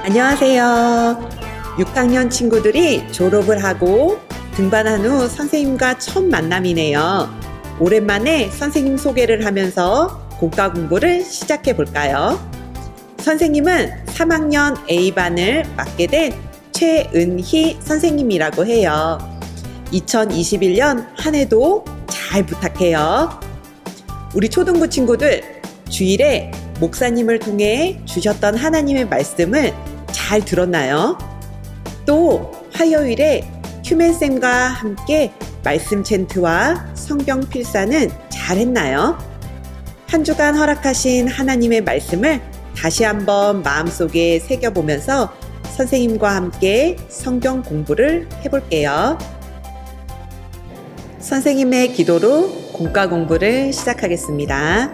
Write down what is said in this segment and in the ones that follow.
안녕하세요. 6학년 친구들이 졸업을 하고 등반한 후 선생님과 첫 만남이네요. 오랜만에 선생님 소개를 하면서 공과 공부를 시작해 볼까요? 선생님은 3학년 A반을 맡게 된 최은희 선생님이라고 해요. 2021년 한 해도 잘 부탁해요. 우리 초등부 친구들, 주일에 목사님을 통해 주셨던 하나님의 말씀을 잘 들었나요? 또 화요일에 휴맨쌤과 함께 말씀 챈트와 성경 필사는 잘 했나요? 한 주간 허락하신 하나님의 말씀을 다시 한번 마음속에 새겨보면서 선생님과 함께 성경 공부를 해볼게요. 선생님의 기도로 공과 공부를 시작하겠습니다.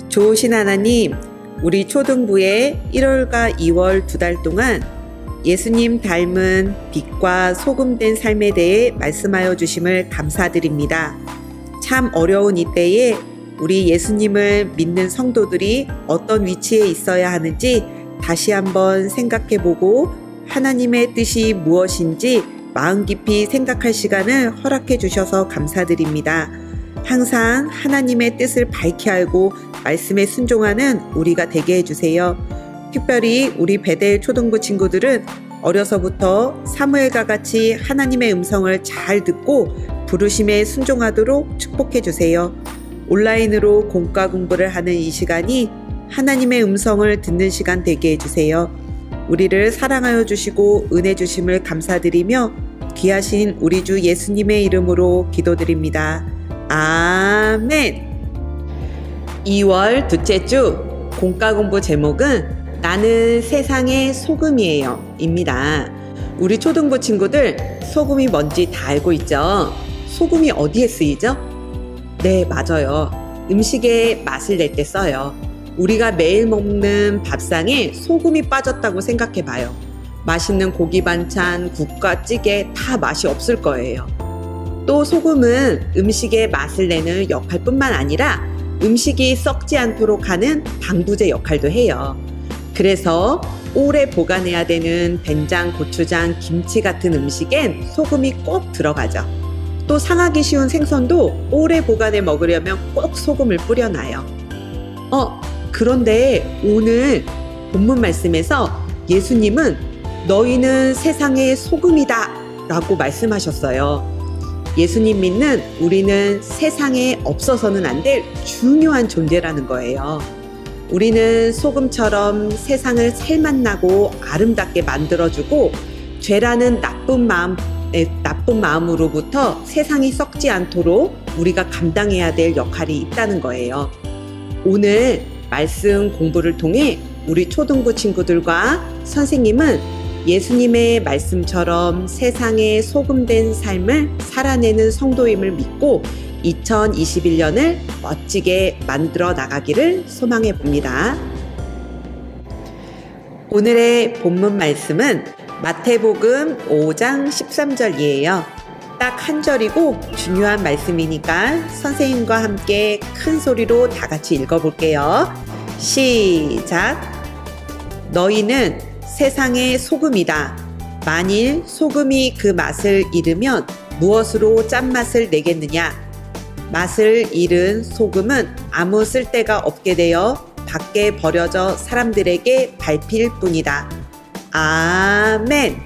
좋으신 하나님, 우리 초등부에 1월과 2월 2달 동안 예수님 닮은 빛과 소금된 삶에 대해 말씀하여 주심을 감사드립니다. 참 어려운 이때에 우리 예수님을 믿는 성도들이 어떤 위치에 있어야 하는지 다시 한번 생각해보고 하나님의 뜻이 무엇인지 마음 깊이 생각할 시간을 허락해 주셔서 감사드립니다. 항상 하나님의 뜻을 밝히 알고 말씀에 순종하는 우리가 되게 해주세요. 특별히 우리 베델 초등부 친구들은 어려서부터 사무엘과 같이 하나님의 음성을 잘 듣고 부르심에 순종하도록 축복해 주세요. 온라인으로 공과 공부를 하는 이 시간이 하나님의 음성을 듣는 시간 되게 해주세요. 우리를 사랑하여 주시고 은혜 주심을 감사드리며 귀하신 우리 주 예수님의 이름으로 기도드립니다. 아멘. 2월 둘째 주 공과 공부 제목은 나는 세상의 소금이에요 입니다. 우리 초등부 친구들 소금이 뭔지 다 알고 있죠? 소금이 어디에 쓰이죠? 네, 맞아요. 음식에 맛을 낼 때 써요. 우리가 매일 먹는 밥상에 소금이 빠졌다고 생각해 봐요. 맛있는 고기 반찬, 국과 찌개 다 맛이 없을 거예요. 또 소금은 음식에 맛을 내는 역할뿐만 아니라 음식이 썩지 않도록 하는 방부제 역할도 해요. 그래서 오래 보관해야 되는 된장, 고추장, 김치 같은 음식엔 소금이 꼭 들어가죠. 또 상하기 쉬운 생선도 오래 보관해 먹으려면 꼭 소금을 뿌려놔요. 그런데 오늘 본문 말씀에서 예수님은 너희는 세상의 소금이다 라고 말씀하셨어요. 예수님 믿는 우리는 세상에 없어서는 안 될 중요한 존재라는 거예요. 우리는 소금처럼 세상을 살맛나고 아름답게 만들어주고 죄라는 나쁜 마음으로부터 세상이 썩지 않도록 우리가 감당해야 될 역할이 있다는 거예요. 오늘 말씀 공부를 통해 우리 초등부 친구들과 선생님은 예수님의 말씀처럼 세상에 소금된 삶을 살아내는 성도임을 믿고 2021년을 멋지게 만들어 나가기를 소망해 봅니다. 오늘의 본문 말씀은 마태복음 5장 13절이에요. 딱 한 절이고 중요한 말씀이니까 선생님과 함께 큰 소리로 다 같이 읽어볼게요. 시작! 너희는 세상의 소금이다. 만일 소금이 그 맛을 잃으면 무엇으로 짠맛을 내겠느냐? 맛을 잃은 소금은 아무 쓸데가 없게 되어 밖에 버려져 사람들에게 밟힐 뿐이다. 아멘.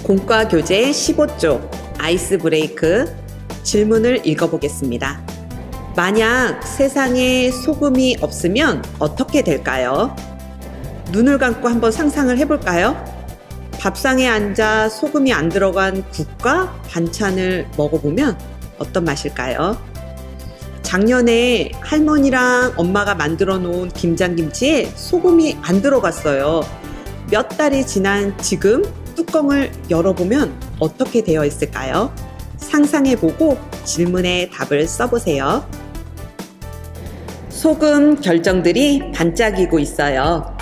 공과 교재 15조 아이스 브레이크 질문을 읽어보겠습니다. 만약 세상에 소금이 없으면 어떻게 될까요? 눈을 감고 한번 상상을 해볼까요? 밥상에 앉아 소금이 안 들어간 국과 반찬을 먹어보면 어떤 맛일까요? 작년에 할머니랑 엄마가 만들어 놓은 김장김치에 소금이 안 들어갔어요. 몇 달이 지난 지금 뚜껑을 열어보면 어떻게 되어 있을까요? 상상해보고 질문에 답을 써보세요. 소금 결정들이 반짝이고 있어요.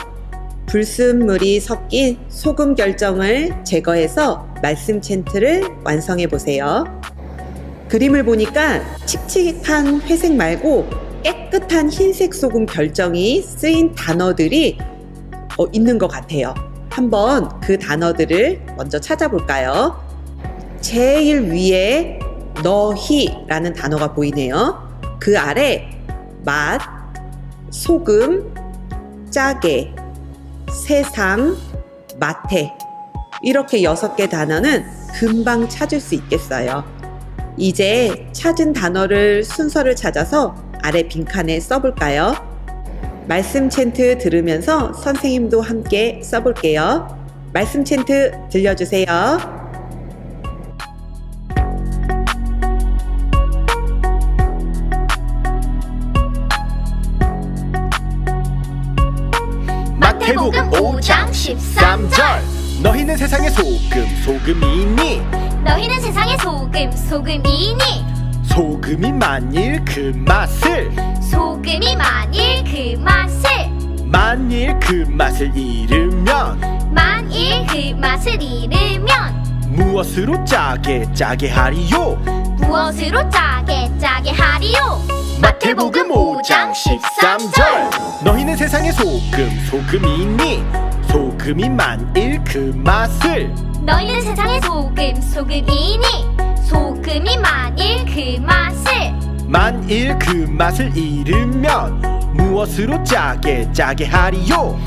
불순물이 섞인 소금 결정을 제거해서 말씀 챈트를 완성해 보세요. 그림을 보니까 칙칙한 회색 말고 깨끗한 흰색 소금 결정이 쓰인 단어들이 있는 것 같아요. 한번 그 단어들을 먼저 찾아볼까요? 제일 위에 너희라는 단어가 보이네요. 그 아래 맛, 소금, 짜게, 세상, 마태, 이렇게 6개 단어는 금방 찾을 수 있겠어요. 이제 찾은 단어를 순서를 찾아서 아래 빈칸에 써볼까요? 말씀 챈트 들으면서 선생님도 함께 써볼게요. 말씀 챈트 들려주세요. 마태복음 5장 13절. 너희는 세상의 소금, 소금이니. 너희는 세상의 소금, 소금이니. 소금이 만일 그 맛을 만일 그 맛을 잃으면 무엇으로 짜게 하리요? 마태복음 5장 13절. 너희는 세상의 소금, 소금이니. 소금이 만일 그 맛을 만일 그 맛을 잃으면 무엇으로 짜게 하리요?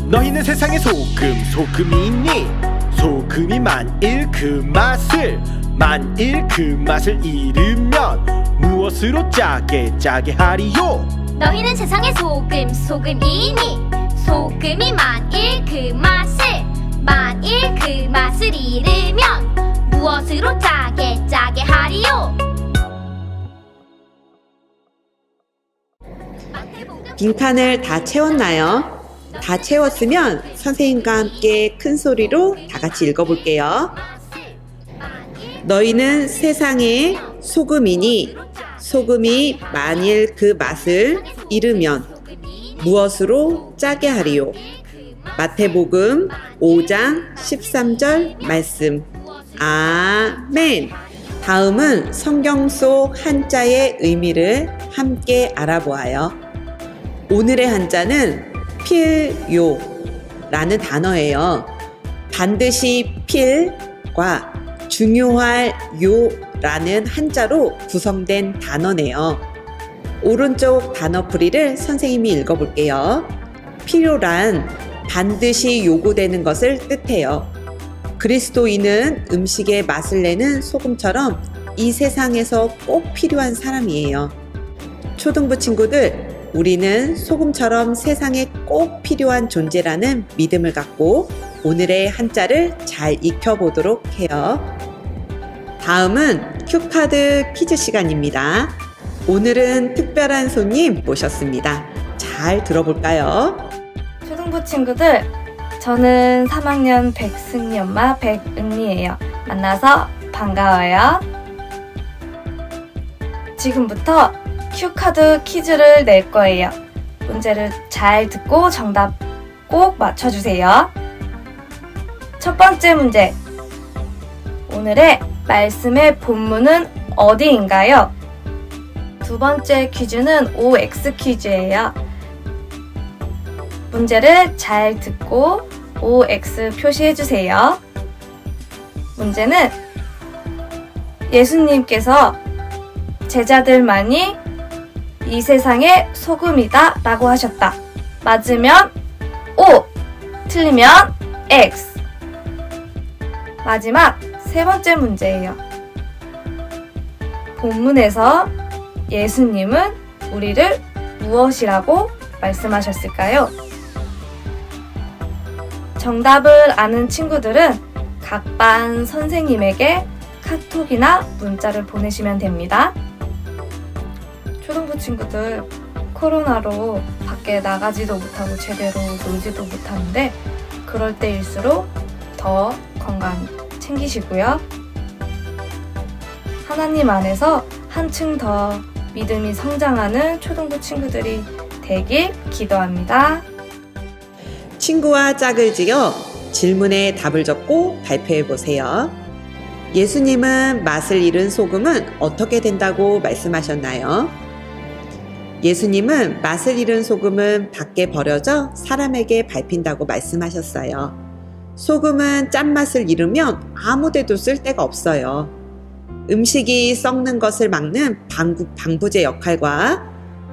너희는 세상의 소금, 소금이니. 소금이 만일 그 맛을 잃으면 무엇으로 짜게 하리요? 너희는 세상의 소금, 소금이니. 소금이 만일 그 맛을 잃으면 무엇으로 짜게 하리요? 빈칸을 다 채웠나요? 다 채웠으면 선생님과 함께 큰 소리로 다 같이 읽어볼게요. 너희는 세상의 소금이니. 소금이 만일 그 맛을 잃으면 무엇으로 짜게 하리요? 마태복음 5장 13절 말씀. 아멘. 다음은 성경 속 한자의 의미를 함께 알아보아요. 오늘의 한자는 필요라는 단어예요. 반드시 필과 중요할 요라는 한자로 구성된 단어네요. 오른쪽 단어풀이를 선생님이 읽어볼게요. 필요란 반드시 요구되는 것을 뜻해요. 그리스도인은 음식에 맛을 내는 소금처럼 이 세상에서 꼭 필요한 사람이에요. 초등부 친구들, 우리는 소금처럼 세상에 꼭 필요한 존재라는 믿음을 갖고 오늘의 한자를 잘 익혀보도록 해요. 다음은 큐카드 퀴즈 시간입니다. 오늘은 특별한 손님 모셨습니다. 잘 들어볼까요? 초등부 친구들, 저는 3학년 백승리 엄마 백은리예요. 만나서 반가워요. 지금부터 큐카드 퀴즈를 낼 거예요. 문제를 잘 듣고 정답 꼭 맞춰주세요. 첫 번째 문제. 오늘의 말씀의 본문은 어디인가요? 두 번째 퀴즈는 OX 퀴즈예요. 문제를 잘 듣고 OX 표시해주세요. 문제는 예수님께서 제자들만이 이 세상의 소금이다 라고 하셨다. 맞으면 O, 틀리면 X. 마지막 세 번째 문제예요. 본문에서 예수님은 우리를 무엇이라고 말씀하셨을까요? 정답을 아는 친구들은 각 반 선생님에게 카톡이나 문자를 보내시면 됩니다. 초등부 친구들, 코로나로 밖에 나가지도 못하고 제대로 놀지도 못하는데 그럴 때일수록 더 건강 챙기시고요. 하나님 안에서 한층 더 믿음이 성장하는 초등부 친구들이 되길 기도합니다. 친구와 짝을 지어 질문에 답을 적고 발표해 보세요. 예수님은 맛을 잃은 소금은 어떻게 된다고 말씀하셨나요? 예수님은 맛을 잃은 소금은 밖에 버려져 사람에게 밟힌다고 말씀하셨어요. 소금은 짠맛을 잃으면 아무데도 쓸 데가 없어요. 음식이 썩는 것을 막는 방부제 역할과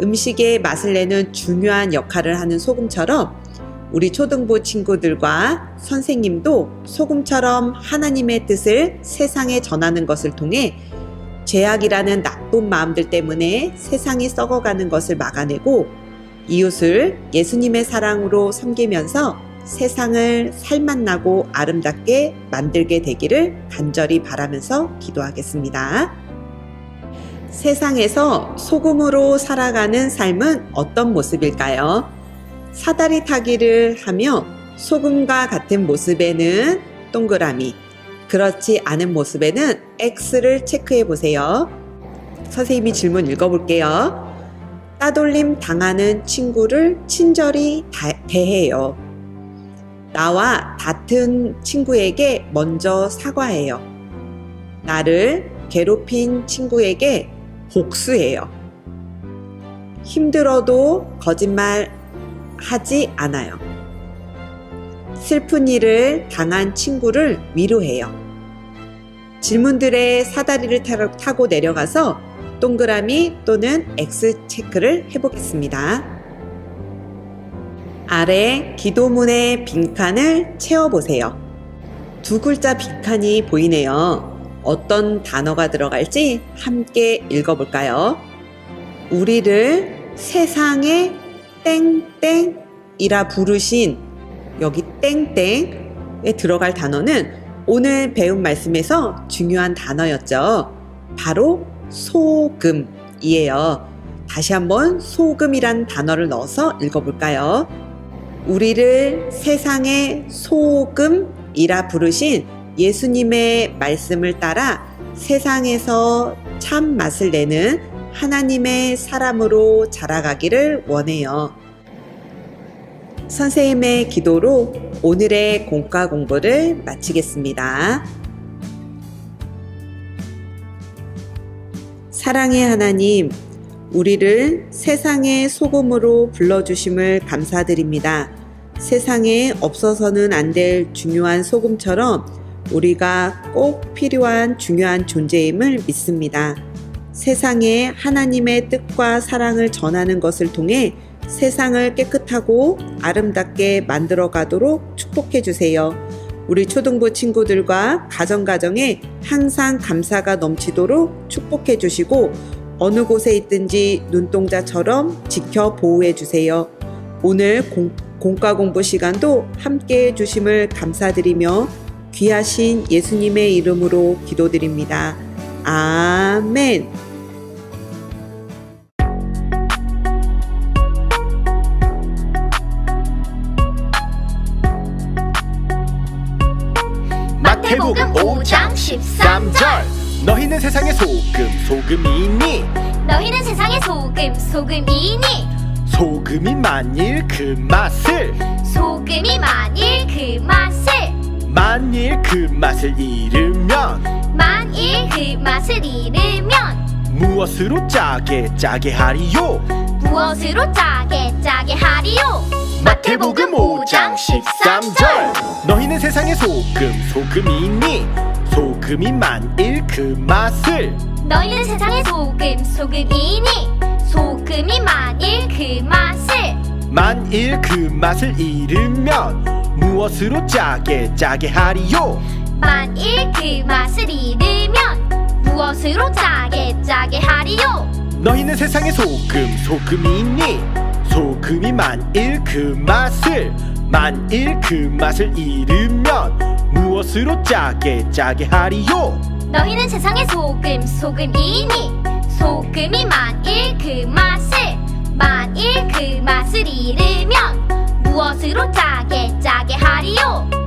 음식의 맛을 내는 중요한 역할을 하는 소금처럼 우리 초등부 친구들과 선생님도 소금처럼 하나님의 뜻을 세상에 전하는 것을 통해 죄악이라는 나쁜 마음들 때문에 세상이 썩어가는 것을 막아내고 이웃을 예수님의 사랑으로 섬기면서 세상을 살맛나고 아름답게 만들게 되기를 간절히 바라면서 기도하겠습니다. 세상에서 소금으로 살아가는 삶은 어떤 모습일까요? 사다리 타기를 하며 소금과 같은 모습에는 동그라미, 그렇지 않은 모습에는 X를 체크해 보세요. 선생님이 질문 읽어볼게요. 따돌림 당하는 친구를 친절히 대해요. 나와 같은 친구에게 먼저 사과해요. 나를 괴롭힌 친구에게 복수해요. 힘들어도 거짓말 하지 않아요. 슬픈 일을 당한 친구를 위로해요. 질문들의 사다리를 타고 내려가서 동그라미 또는 X 체크를 해보겠습니다. 아래 기도문의 빈칸을 채워보세요. 두 글자 빈칸이 보이네요. 어떤 단어가 들어갈지 함께 읽어볼까요? 우리를 세상에 땡땡이라 부르신 여기 땡땡에 들어갈 단어는 오늘 배운 말씀에서 중요한 단어였죠. 바로 소금이에요. 다시 한번 소금이란 단어를 넣어서 읽어볼까요? 우리를 세상의 소금이라 부르신 예수님의 말씀을 따라 세상에서 참 맛을 내는 하나님의 사람으로 자라가기를 원해요. 선생님의 기도로 오늘의 공과 공부를 마치겠습니다. 사랑의 하나님, 우리를 세상의 소금으로 불러주심을 감사드립니다. 세상에 없어서는 안 될 중요한 소금처럼 우리가 꼭 필요한 중요한 존재임을 믿습니다. 세상에 하나님의 뜻과 사랑을 전하는 것을 통해 세상을 깨끗하고 아름답게 만들어 가도록 축복해 주세요. 우리 초등부 친구들과 가정에 항상 감사가 넘치도록 축복해 주시고 어느 곳에 있든지 눈동자처럼 지켜 보호해 주세요. 오늘 공과 공부 시간도 함께 해 주심을 감사드리며 귀하신 예수님의 이름으로 기도드립니다. 아멘. 마태복음 5장 13절 너희는 세상의 소금이니 너희는 세상의 소금이니 소금이 만일 그 맛을 잃으면 무엇으로 짜게 하리요? 마태복음 5장 13절 너희는 세상의 소금이니 소금이 만일 그 맛을 너희는 세상의 소금이니 소금이 만일 그 맛을 잃으면 무엇으로 짜게 하리요? 만일 그 맛을 잃으면 무엇으로 짜게 하리요? 너희는 세상의 소금이니 소금이 만일 그 맛을 잃으면 무엇으로 짜게 하리요? 너희는 세상의 소금이니 소금이 만일 그 맛을 잃으면 무엇으로 짜게 하리요?